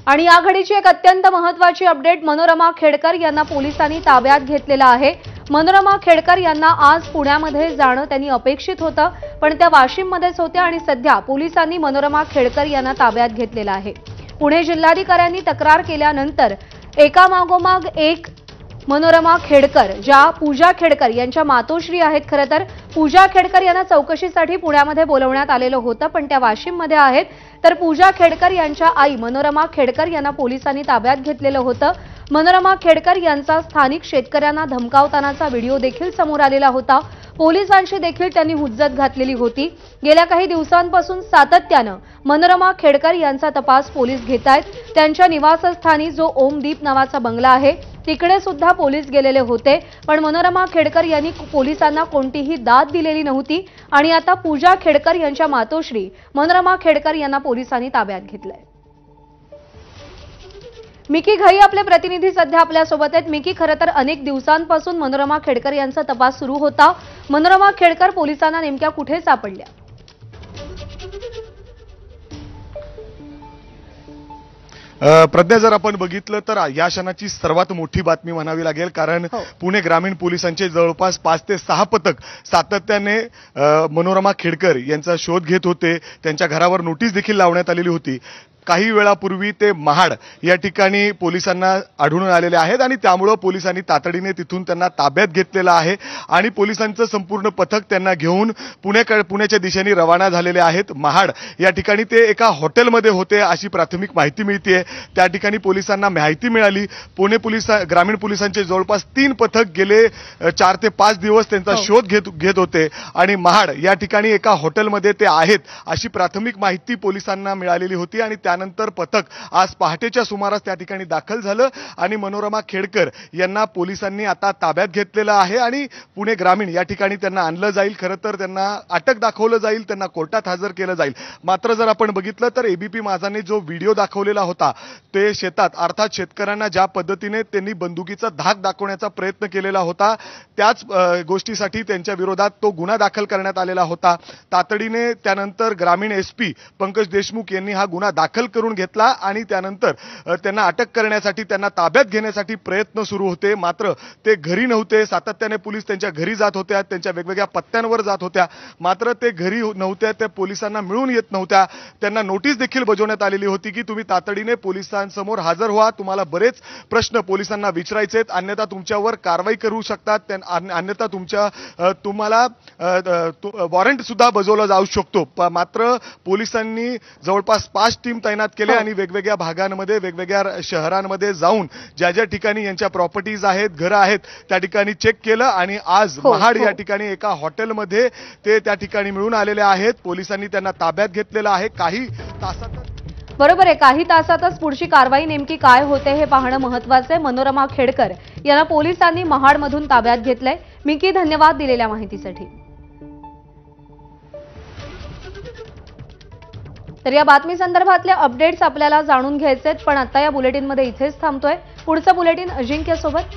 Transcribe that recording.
आणि या घडीची एक अत्यंत महत्त्वाची अपडेट, मनोरमा खेडकर यांना पोलिसांनी ताब्यात घेतलेलं आहे। मनोरमा खेडकर यांना आज पुण्यामध्ये जाणं त्यांनी अपेक्षित होतं, पण त्या वाशिममध्येच होत्या आणि सध्या पोलिसांनी मनोरमा खेडकर यांना ताब्यात घेतलेलं आहे। पुणे जिल्हाधिकाऱ्यांनी तक्रार केल्यानंतर एकामागोमाग एक मनोरमा खेडकर, ज्या पूजा खेडकर यांच्या मातोश्री आहेत, खरं तर पूजा खेडकर यांना चौकशीसाठी पुण्यामध्ये बोलवण्यात आलेलं होतं, पण त्या वाशिममध्ये आहेत। तर पूजा खेडकर यांच्या आई मनोरमा खेडकर यांना पोलिसांनी ताब्यात घेतलेलं होतं। मनोरमा खेडकर यांचा स्थानिक शेतकऱ्यांना धमकावतानाचा व्हिडिओ देखील समोर आलेला होता। पोलिसांशी देखील त्यांनी हुज्जत घातलेली होती। गेल्या काही दिवसांपासून सातत्यानं मनोरमा खेडकर यांचा तपास पोलीस घेतायत। त्यांच्या निवासस्थानी जो ओमदीप नावाचा बंगला आहे तिकडे सुद्धा पोलीस गेलेले होते, पण मनोरमा खेडकर यांनी पोलिसांना कोणतीही दाद दिलेली नव्हती आणि आता पूजा खेडकर यांच्या मातोश्री मनोरमा खेडकर यांना पोलिसांनी ताब्यात घेतलंय। मिकी घई आपले प्रतिनिधी सध्या आपल्या सोबत आहेत। मिकी, खरं तर अनेक दिवसांपासून मनोरमा खेडकर यांचा तपास सुरू होता। मनोरमा खेडकर पोलिसांना नेमक्या कुठे सापडल्या? प्रज्ञा, जर आपण बघितलं तर या क्षणाची सर्वात मोठी बातमी म्हणावी लागेल, कारण पुणे ग्रामीण पोलिसांचे जवळपास 5 ते 6 पथक सातत्याने मनोरमा खेडकर यांचा शोध घेत होते। त्यांच्या घरावर नोटीस देखील लावण्यात आलेली होती। काही वेळापूर्वी ते महाड या ठिकाणी पोलिसांना आढळून आलेले आहेत आणि त्यामुळे पोलिसांनी तातडीने तिथून त्यांना ताब्यात घेतलेलं आहे आणि पोलिसांचं संपूर्ण पथक त्यांना घेऊन पुण्याच्या दिशेने रवाना झालेले आहेत। महाड या ठिकाणी ते एका हॉटेलमध्ये होते अशी प्राथमिक माहिती मिळते। त्या ठिकाणी पोलिसांना माहिती मिळाली। पुणे ग्रामीण पोलिसांचे जवळपास 3 पथक गेले 4 ते 5 दिवस त्यांचा शोध घेत होते आणि महाड या ठिकाणी एका हॉटेलमध्ये ते आहेत अशी प्राथमिक माहिती पोलिसांना मिळालेली होती आणि त्यानंतर पथक आज पहाटेच्या सुमारास त्या ठिकाणी दाखल झालं आणि मनोरमा खेडकर यांना पोलिसांनी आता ताब्यात घेतलेलं आहे आणि पुणे ग्रामीण या ठिकाणी त्यांना आणलं जाईल। खरं तर त्यांना अटक दाखवलं जाईल, त्यांना कोर्टात हजर केलं जाईल। मात्र जर आपण बघितलं तर एबीपी माझाने जो व्हिडिओ दाखवलेला होता ते शेतात, अर्थात शेतकऱ्यांना ज्या पद्धतीने त्यांनी बंदुकीचा धाक दाखवण्याचा प्रयत्न केलेला होता, त्याच गोष्टीसाठी त्यांच्या विरोधात तो गुन्हा दाखल करण्यात आलेला होता। तातडीने त्यानंतर ग्रामीण एसपी पंकज देशमुख यांनी हा गुन्हा दाखल करून घेतला आणि त्यानंतर त्यांना अटक करण्यासाठी, त्यांना ताब्यात घेण्यासाठी प्रयत्न सुरू होते। मात्र ते घरी नव्हते। सातत्याने पोलीस त्यांच्या घरी जात होत्या, त्यांच्या वेगवेगळ्या पत्त्यांवर जात होत्या, मात्र ते घरी नव्हत्या, त्या पोलिसांना मिळून येत नव्हत्या। त्यांना नोटीस देखील बजावण्यात आलेली होती की तुम्ही तातडीने पोलिसांसमोर हजर व्हा, तुम्हाला बरेच प्रश्न पोलिसांना विचारायचे आहेत, अन्यथा तुमच्यावर कारवाई करू शकतात, अन्यथा तुम्हाला वॉरंट सुद्धा बजावला जाऊ शकतो। मात्र पोलिसांनी जवळपास 5 टीम तैनात केले आणि वेगवेगळ्या भागांमध्ये, वेगवेगळ्या शहरांमध्ये जाऊन ज्या ज्या ठिकाणी यांच्या प्रॉपर्टीज आहेत, घरं आहेत, त्या ठिकाणी चेक केलं आणि आज महाड या ठिकाणी एका हॉटेलमध्ये ते त्या ठिकाणी मिळून आलेले आहेत। पोलिसांनी त्यांना ताब्यात घेतलेलं आहे। काही तासातच, बरोबर आहे, काही तासातच पुढची कारवाई नेमकी काय होते हे पाहणं महत्त्वाचं आहे। मनोरमा खेडकर यांना पोलिसांनी महाडमधून ताब्यात घेतलंय। मिकी, धन्यवाद दिलेल्या माहितीसाठी। तर या बातमी संदर्भातले अपडेट्स आपल्याला जाणून घ्यायचे आहेत, पण आता या बुलेटिनमध्ये इथेच थांबतोय। पुढचं बुलेटिन अजिंक्य सोबत